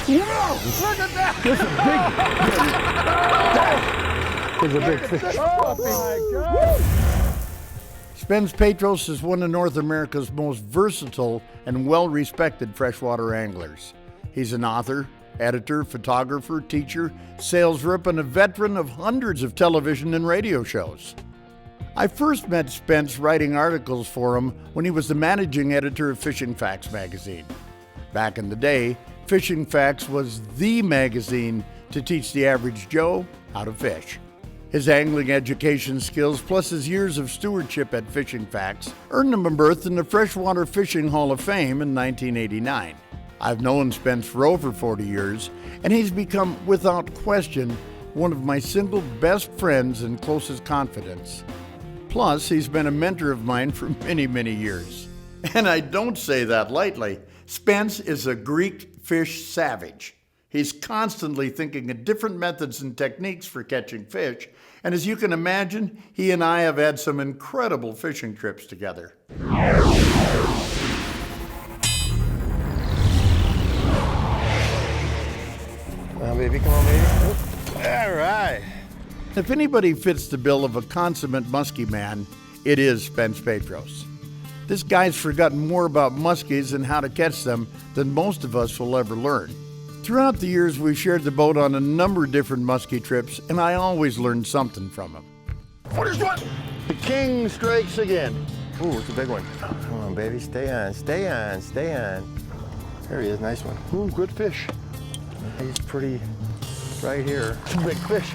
Whoa! Look at that! This is a big fish. Oh my God! Spence Petros is one of North America's most versatile and well-respected freshwater anglers. He's an author, editor, photographer, teacher, sales rep, and a veteran of hundreds of television and radio shows. I first met Spence writing articles for him when he was the managing editor of Fishing Facts magazine. Back in the day, Fishing Facts was the magazine to teach the average Joe how to fish. His angling education skills, plus his years of stewardship at Fishing Facts, earned him a berth in the Freshwater Fishing Hall of Fame in 1989. I've known Spence for over 40 years, and he's become, without question, one of my single best friends and closest confidants. Plus, he's been a mentor of mine for many, many years. And I don't say that lightly. Spence is a Greek fish savage. He's constantly thinking of different methods and techniques for catching fish, and as you can imagine, he and I have had some incredible fishing trips together. Come on, baby, come on, baby. All right. If anybody fits the bill of a consummate muskie man, it is Spence Petros. This guy's forgotten more about muskies and how to catch them than most of us will ever learn. Throughout the years, we've shared the boat on a number of different muskie trips, and I always learned something from him. What is what? The king strikes again. Ooh, it's a big one. Oh, come on, baby, stay on, stay on, stay on. There he is, nice one. Ooh, good fish. He's pretty right here. It's a big fish.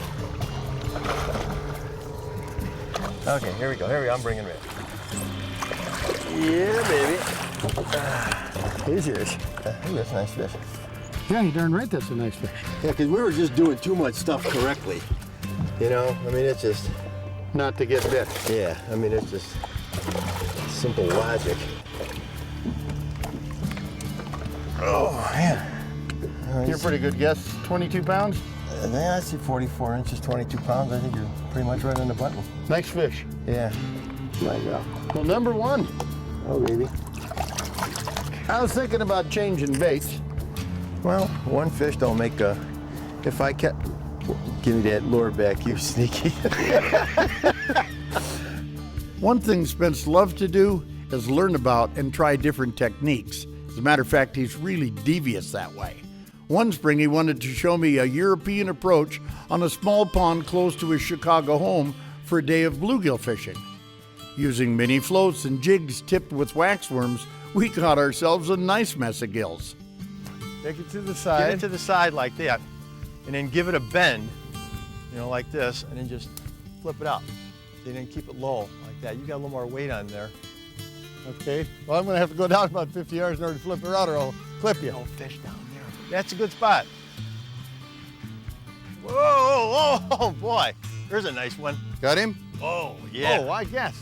Okay, here we go, I'm bringing him in. Yeah, baby. Here's yours. Ooh, that's a nice fish. Yeah, you're darn right that's a nice fish. Yeah, because we were just doing too much stuff correctly. You know, I mean, it's just... Not to get bit. Yeah, I mean, it's just simple logic. Oh, man. You're a pretty good guess. 22 pounds? Yeah, I see 44 inches, 22 pounds. I think you're pretty much right on the button. Nice fish. Yeah. My God. Well, number one. Oh, baby. I was thinking about changing baits. Well, one fish don't make a... If I kept... Give me that lure back, you sneaky. One thing Spence loves to do is learn about and try different techniques. As a matter of fact, he's really devious that way. One spring, he wanted to show me a European approach on a small pond close to his Chicago home for a day of bluegill fishing. Using mini floats and jigs tipped with waxworms, we caught ourselves a nice mess of gills. Take it to the side. Get it to the side like that, and then give it a bend, you know, like this, and then just flip it up. And then keep it low, like that. You got a little more weight on there. Okay. Well, I'm going to have to go down about 50 yards in order to flip her out, or I'll clip you. No fish down there. That's a good spot. Whoa, oh, oh boy. There's a nice one. Got him? Oh, yeah. Oh, I guess.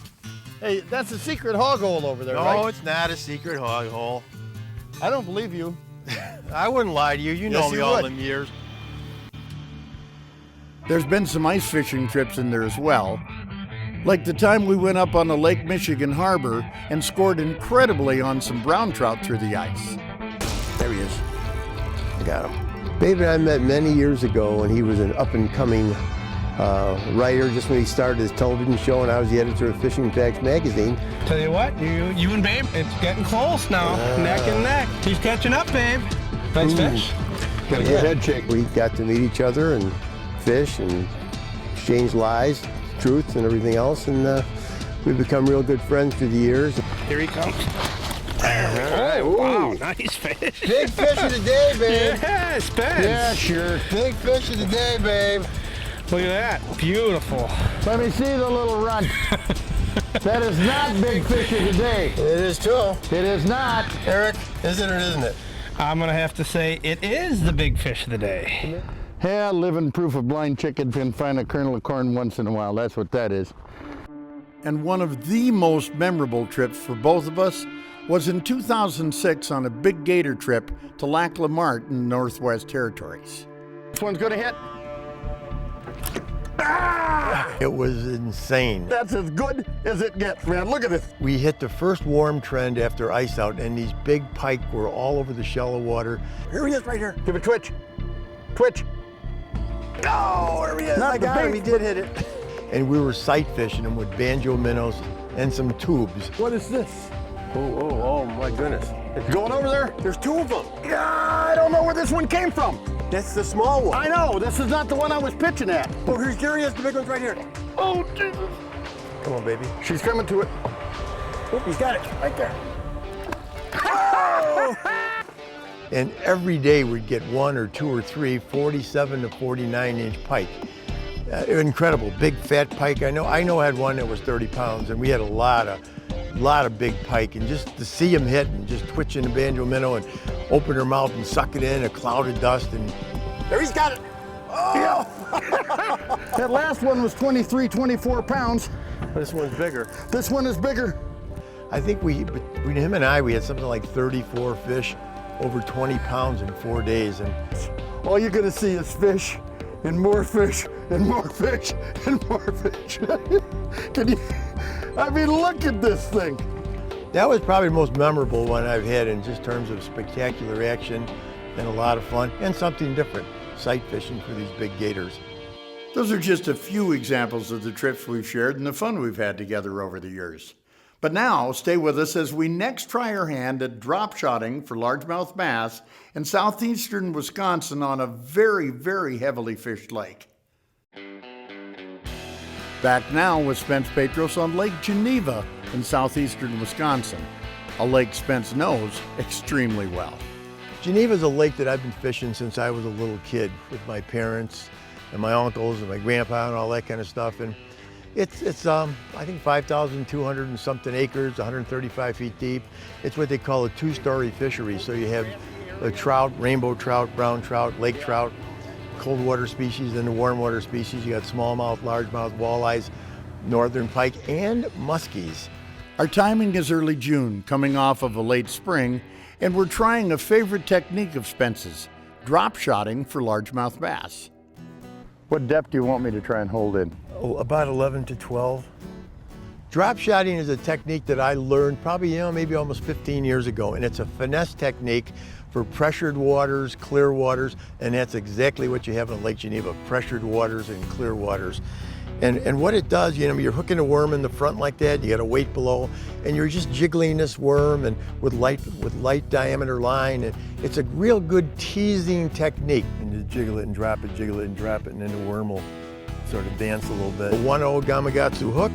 Hey, that's a secret hog hole over there, No, right? it's not a secret hog hole. I don't believe you. I wouldn't lie to you. You know Yes, me you all would. them years. There's been some ice fishing trips in there as well, like the time we went up on the Lake Michigan harbor and scored incredibly on some brown trout through the ice. There he is. I got him. Babe and I met many years ago when he was an up-and-coming writer, just when he started his television show, and I was the editor of Fishing Facts magazine. Tell you what, you and Babe, it's getting close now, neck and neck. He's catching up, Babe. Nice fish. Got a good head shake. We got to meet each other and fish and exchange lies, truth, and everything else, and we've become real good friends through the years. Here he comes. All right. Wow, nice fish. Big fish of the day, babe. Yeah, Spence. Yeah, sure. Big fish of the day, babe. Look at that, beautiful. Let me see the little run. That is not big fish of the day. It is too. It is not. Eric, is it or isn't it? I'm gonna have to say it is the big fish of the day. Yeah, living proof of blind chicken can find a kernel of corn once in a while. That's what that is. And one of the most memorable trips for both of us was in 2006 on a big gator trip to Lac La Martre in the Northwest Territories. This one's going to hit. It was insane. That's as good as it gets, man. Look at this. We hit the first warm trend after ice out, and these big pike were all over the shallow water. Here he is right here. Give it twitch. Twitch. Oh, there he is. Not I the got him. bait. We did hit it. And we were sight fishing them with banjo minnows and some tubes. What is this? Oh my goodness. It's going over there? There's two of them. Yeah, I don't know where this one came from. That's the small one. I know, this is not the one I was pitching at. Oh, here he is. The big one's right here. Oh, Jesus. Come on, baby. She's coming to it. Oh, he's got it right there. And every day we'd get 1 or 2 or 3 47 to 49-inch pike. Incredible, big fat pike. I know I had one that was 30 pounds, and we had a lot of big pike. And just to see them hit and just twitching the banjo minnow and open her mouth and suck it in, a cloud of dust, and There, he's got it. Yeah. That last one was 23, 24 pounds. This one's bigger. This one is bigger. I think between him and I, we had something like 34 fish, over 20 pounds in 4 days. And All you're gonna see is fish and more fish and more fish and more fish. Can you, I mean, look at this thing. that was probably the most memorable one I've had in just terms of spectacular action and a lot of fun and something different, sight fishing for these big gators. Those are just a few examples of the trips we've shared and the fun we've had together over the years. But now, stay with us as we next try our hand at drop shotting for largemouth bass in southeastern Wisconsin on a very, very heavily fished lake. Back now with Spence Petros on Lake Geneva in southeastern Wisconsin, a lake Spence knows extremely well. Geneva's a lake that I've been fishing since I was a little kid with my parents and my uncles and my grandpa and all that kind of stuff. And it's I think 5,200 and something acres, 135 feet deep. It's what they call a two-story fishery. So you have a trout, rainbow trout, brown trout, lake trout, cold water species, and the warm water species. You got smallmouth, largemouth, walleyes, northern pike, and muskies. Our timing is early June, coming off of a late spring, and we're trying a favorite technique of Spence's, drop shotting for largemouth bass. What depth do you want me to try and hold in? Oh, about 11 to 12. Drop shotting is a technique that I learned probably, maybe almost 15 years ago, and it's a finesse technique for pressured waters, clear waters, and that's exactly what you have in Lake Geneva, pressured waters and clear waters. And what it does, you're hooking a worm in the front like that, you got a weight below, and you're just jiggling this worm and with light diameter line, and it's a real good teasing technique. And you jiggle it and drop it, jiggle it and drop it, and then the worm will sort of dance a little bit. A 1-0 Gamakatsu hook,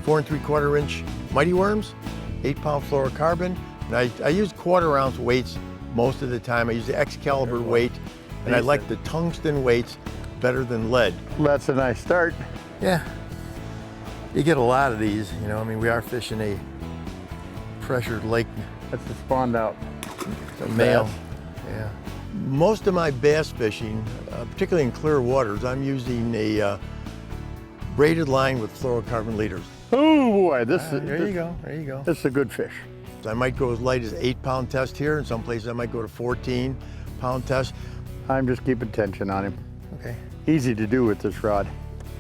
4 3/4 inch mighty worms, 8-pound fluorocarbon, and I use 1/4 ounce weights most of the time. I use the Excalibur weight, and I like the tungsten weights better than lead. That's a nice start. Yeah, you get a lot of these, we are fishing a pressured lake. That's the spawned out. A male. Yeah. Most of my bass fishing, particularly in clear waters, I'm using a braided line with fluorocarbon leaders. Oh boy, There you go. This is a good fish. I might go as light as 8-pound test here. In some places I might go to 14-pound test. I'm just keeping tension on him. Okay. Easy to do with this rod.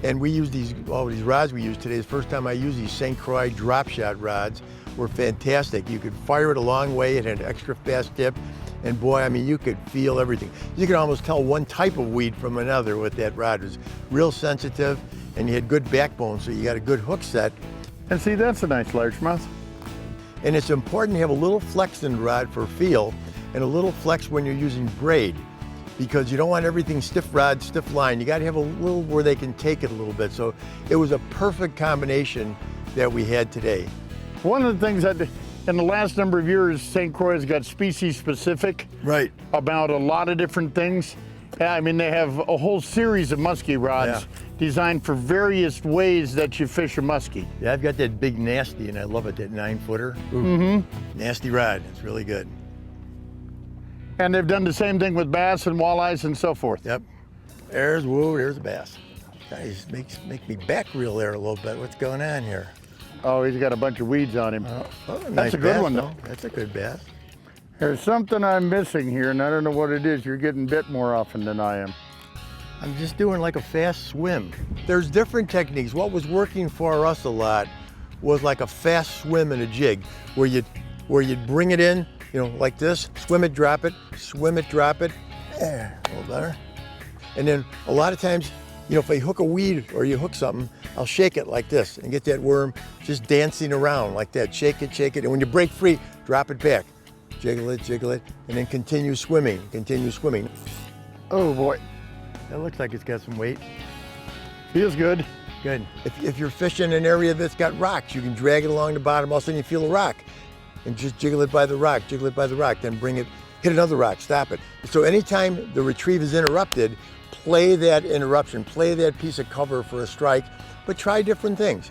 And we use these rods we use today. The first time I used these St. Croix drop shot rods were fantastic. You could fire it a long way. It had an extra fast tip. And boy, you could feel everything. You could almost tell one type of weed from another with that rod. It was real sensitive, and you had good backbone, so you got a good hook set. And see, that's a nice largemouth. And it's important to have a little flex in the rod for feel, and a little flex when you're using braid, because you don't want everything stiff rod, stiff line. You got to have a little where they can take it a little bit. So it was a perfect combination that we had today. One of the things that in the last number of years, St. Croix has got species specific Right. about a lot of different things. Yeah, they have a whole series of muskie rods designed for various ways that you fish a muskie. Yeah, I've got that big nasty, and I love it, that 9-footer. Nasty rod, it's really good. And they've done the same thing with bass and walleyes and so forth. Yep. There's a bass. Guys, make me back reel there a little bit. What's going on here? Oh, he's got a bunch of weeds on him. Nice a good bass, one, though. That's a good bass. There's something I'm missing here, and I don't know what it is. You're getting bit more often than I am. I'm just doing like a fast swim. There's different techniques. What was working for us a lot was like a fast swim in a jig, where you'd bring it in, you know, like this, swim it, drop it, swim it, drop it. There, a little better. And then a lot of times, you know, if I hook a weed or you hook something, I'll shake it like this and get that worm just dancing around like that. Shake it, shake it. And when you break free, drop it back. Jiggle it, and then continue swimming, continue swimming. Oh boy, That looks like it's got some weight. feels good. Good. If you're fishing in an area that's got rocks, you can drag it along the bottom. All of a sudden you feel a rock and just jiggle it by the rock, jiggle it by the rock, then bring it, hit another rock, stop it. So anytime the retrieve is interrupted, play that interruption, play that piece of cover for a strike, but try different things.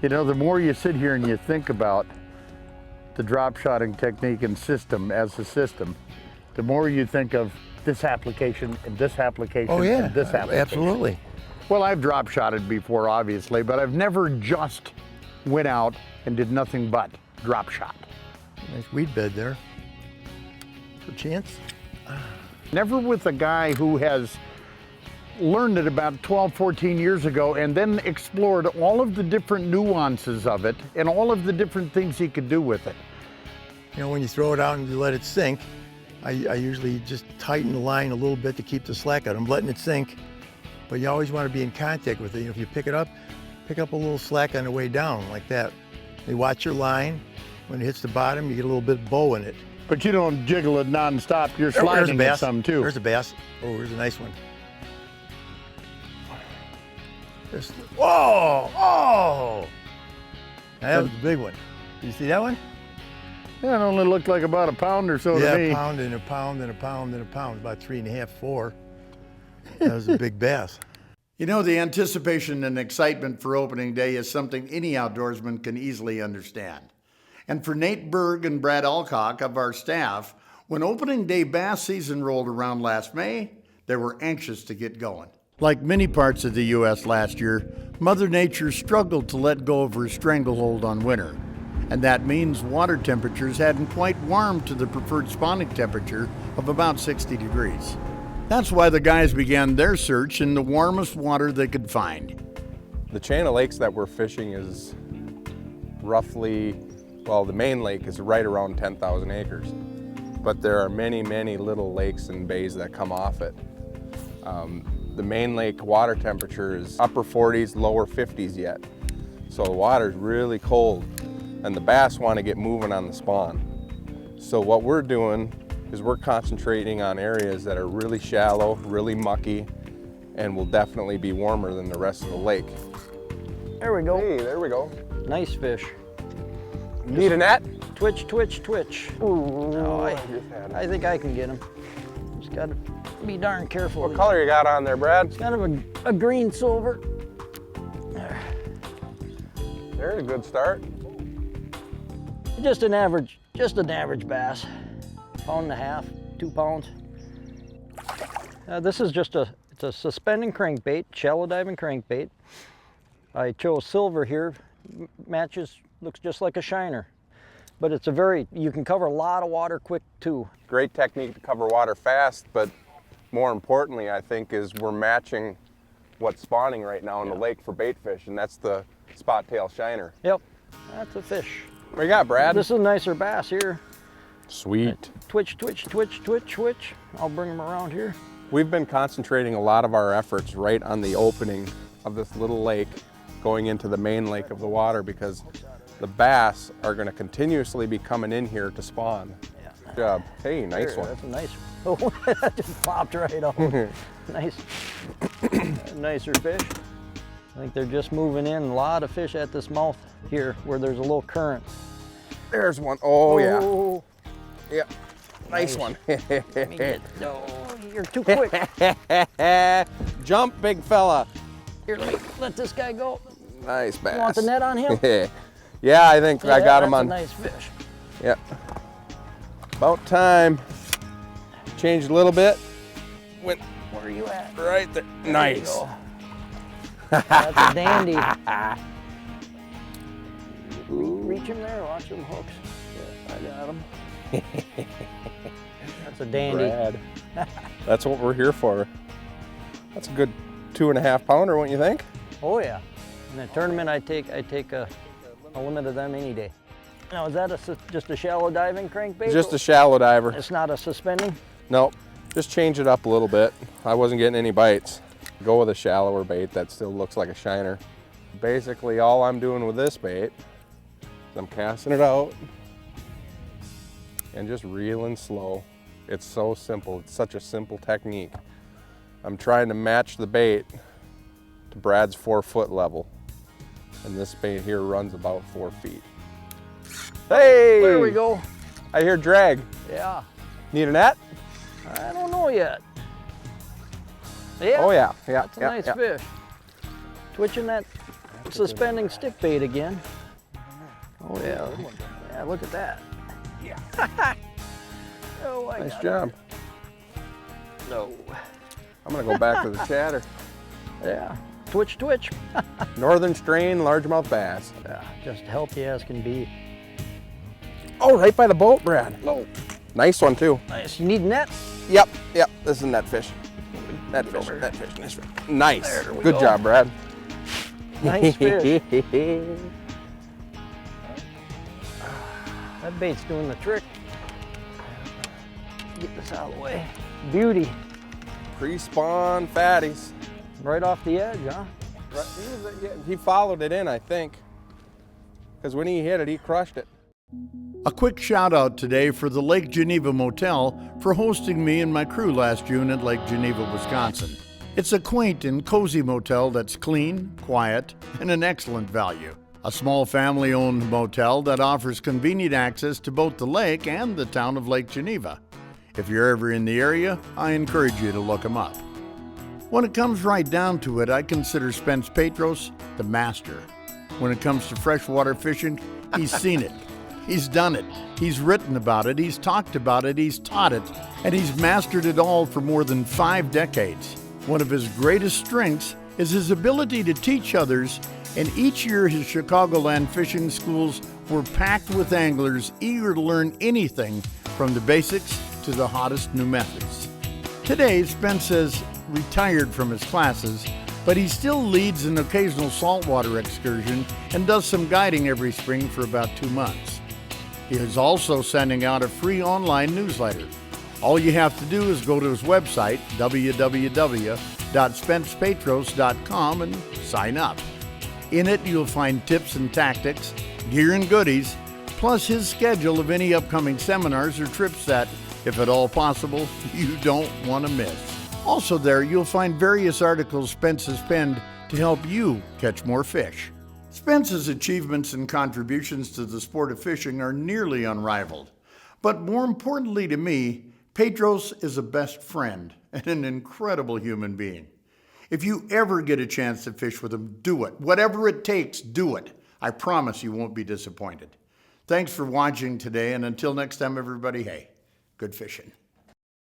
You know, the more you sit here and you think about the drop shotting technique and system as a system, the more you think of this application and this application Oh yeah, and this application. absolutely. Well, I've drop shotted before, obviously, but I've never just went out and did nothing but drop shot. Nice weed bed there. For chance. Never with a guy who has learned it about 12, 14 years ago and then explored all of the different nuances of it and all of the different things he could do with it. You know, when you throw it out and you let it sink, I usually just tighten the line a little bit to keep the slack out. I'm letting it sink, but you always want to be in contact with it. You know, if you pick it up, pick up a little slack on the way down, like that. You watch your line. When it hits the bottom, you get a little bit of bow in it. But you don't jiggle it nonstop. You're There's a sliding it bass. some too. There's a bass. Oh, there's a nice one. Whoa! Oh! That was a big one. You see that one? Yeah, it only looked like about a pound or so Yeah, to me. a pound and a pound and a pound and a pound, about 3.5, 4. That was a big bass. You know, the anticipation and excitement for opening day is something any outdoorsman can easily understand. And for Nate Berg and Brad Alcock of our staff, when opening day bass season rolled around last May, they were anxious to get going. Like many parts of the U.S. last year, Mother Nature struggled to let go of her stranglehold on winter. And that means water temperatures hadn't quite warmed to the preferred spawning temperature of about 60 degrees. That's why the guys began their search in the warmest water they could find. The chain of lakes that we're fishing is roughly, well, the main lake is right around 10,000 acres. But there are many, many little lakes and bays that come off it. The main lake water temperature is upper 40s, lower 50s yet. So the water's really cold and the bass want to get moving on the spawn. So what we're doing is we're concentrating on areas that are really shallow, really mucky, and will definitely be warmer than the rest of the lake. There we go. Hey, there we go. Nice fish. Need a net? Twitch, twitch, twitch. Ooh, No, just had it. I think I can get him. Just gotta be darn careful. What color you got on there, Brad? It's kind of a green silver. There's a good start. Just an average bass. 1.5 pounds, 2 pounds. This is just it's a suspending crankbait, shallow diving crankbait. I chose silver here, matches, looks just like a shiner. But it's you can cover a lot of water quick too. Great technique to cover water fast, but more importantly, I think, is we're matching what's spawning right now in the lake for bait fish, and that's the spot tail shiner. Yep, that's a fish. What you got, Brad? This is a nicer bass here. Sweet. Twitch, twitch, twitch, twitch, twitch. I'll bring him around here. We've been concentrating a lot of our efforts right on the opening of this little lake going into the main lake of the water, because the bass are going to continuously be coming in here to spawn. Yeah. Good job. Hey, nice one. That's a nice. Oh, that just popped right off. Nice. Nicer fish. I think they're just moving in. A lot of fish at this mouth here where there's a little current. There's one. Oh, yeah. Oh, Yeah. Nice one. no, you're too quick. Jump, big fella. Here, let this guy go. Nice bass. You want the net on him? Yeah, I think I got him that's on. a nice fish. Yep. About time. Changed a little bit. Went Where are you at? right there. There Nice. you go. That's a dandy. Reach him there, watch them hooks. Yeah, I got him. That's a dandy. Brad. That's what we're here for. That's a good 2.5 pounder, wouldn't you think? Oh yeah. In a tournament, I take a limit of them any day. Now, is that just a shallow diving crankbait? Just a shallow diver. It's not a suspending? Nope, just change it up a little bit. I wasn't getting any bites. Go with a shallower bait that still looks like a shiner. Basically, all I'm doing with this bait is I'm casting it out and just reeling slow. It's so simple. It's such a simple technique. I'm trying to match the bait to Brad's 4-foot level. And this bait here runs about 4 feet. Hey! There we go. I hear drag. Yeah. Need a net? I don't know yet. Yeah. Oh yeah, yeah. That's a nice fish. Twitching that suspending stick bait again. Oh yeah. Yeah, look at that. Yeah. Oh, Nice job. No. I'm gonna go back to the chatter. Yeah. Twitch, twitch. Northern strain largemouth bass. Yeah, just healthy as can be. Oh, right by the boat, Brad. Oh, Nice one too. nice. You need net? Yep, yep. This is a net fish. Net fish, net fish, nice fish. Nice. There we Good go. job, Brad. Nice fish. That bait's doing the trick. Get this out of the way. Beauty. Pre-spawn fatties. Right off the edge, huh? He followed it in, I think. Because when he hit it, he crushed it. A quick shout out today for the Lake Geneva Motel for hosting me and my crew last June at Lake Geneva, Wisconsin. It's a quaint and cozy motel that's clean, quiet, and an excellent value. A small family-owned motel that offers convenient access to both the lake and the town of Lake Geneva. If you're ever in the area, I encourage you to look them up. When it comes right down to it, I consider Spence Petros the master. When it comes to freshwater fishing, he's seen it. He's done it. He's written about it. He's talked about it. He's taught it. And he's mastered it all for more than 5 decades. One of his greatest strengths is his ability to teach others, and each year his Chicagoland fishing schools were packed with anglers eager to learn anything from the basics to the hottest new methods. Today, Spence has retired from his classes, but he still leads an occasional saltwater excursion and does some guiding every spring for about 2 months. He is also sending out a free online newsletter. All you have to do is go to his website, www.spencepetros.com, and sign up. In it, you'll find tips and tactics, gear and goodies, plus his schedule of any upcoming seminars or trips that, if at all possible, you don't want to miss. Also there, you'll find various articles Spence has penned to help you catch more fish. Spence's achievements and contributions to the sport of fishing are nearly unrivaled. But more importantly to me, Petros is a best friend and an incredible human being. If you ever get a chance to fish with him, do it. Whatever it takes, do it. I promise you won't be disappointed. Thanks for watching today, and until next time, everybody, hey, good fishing.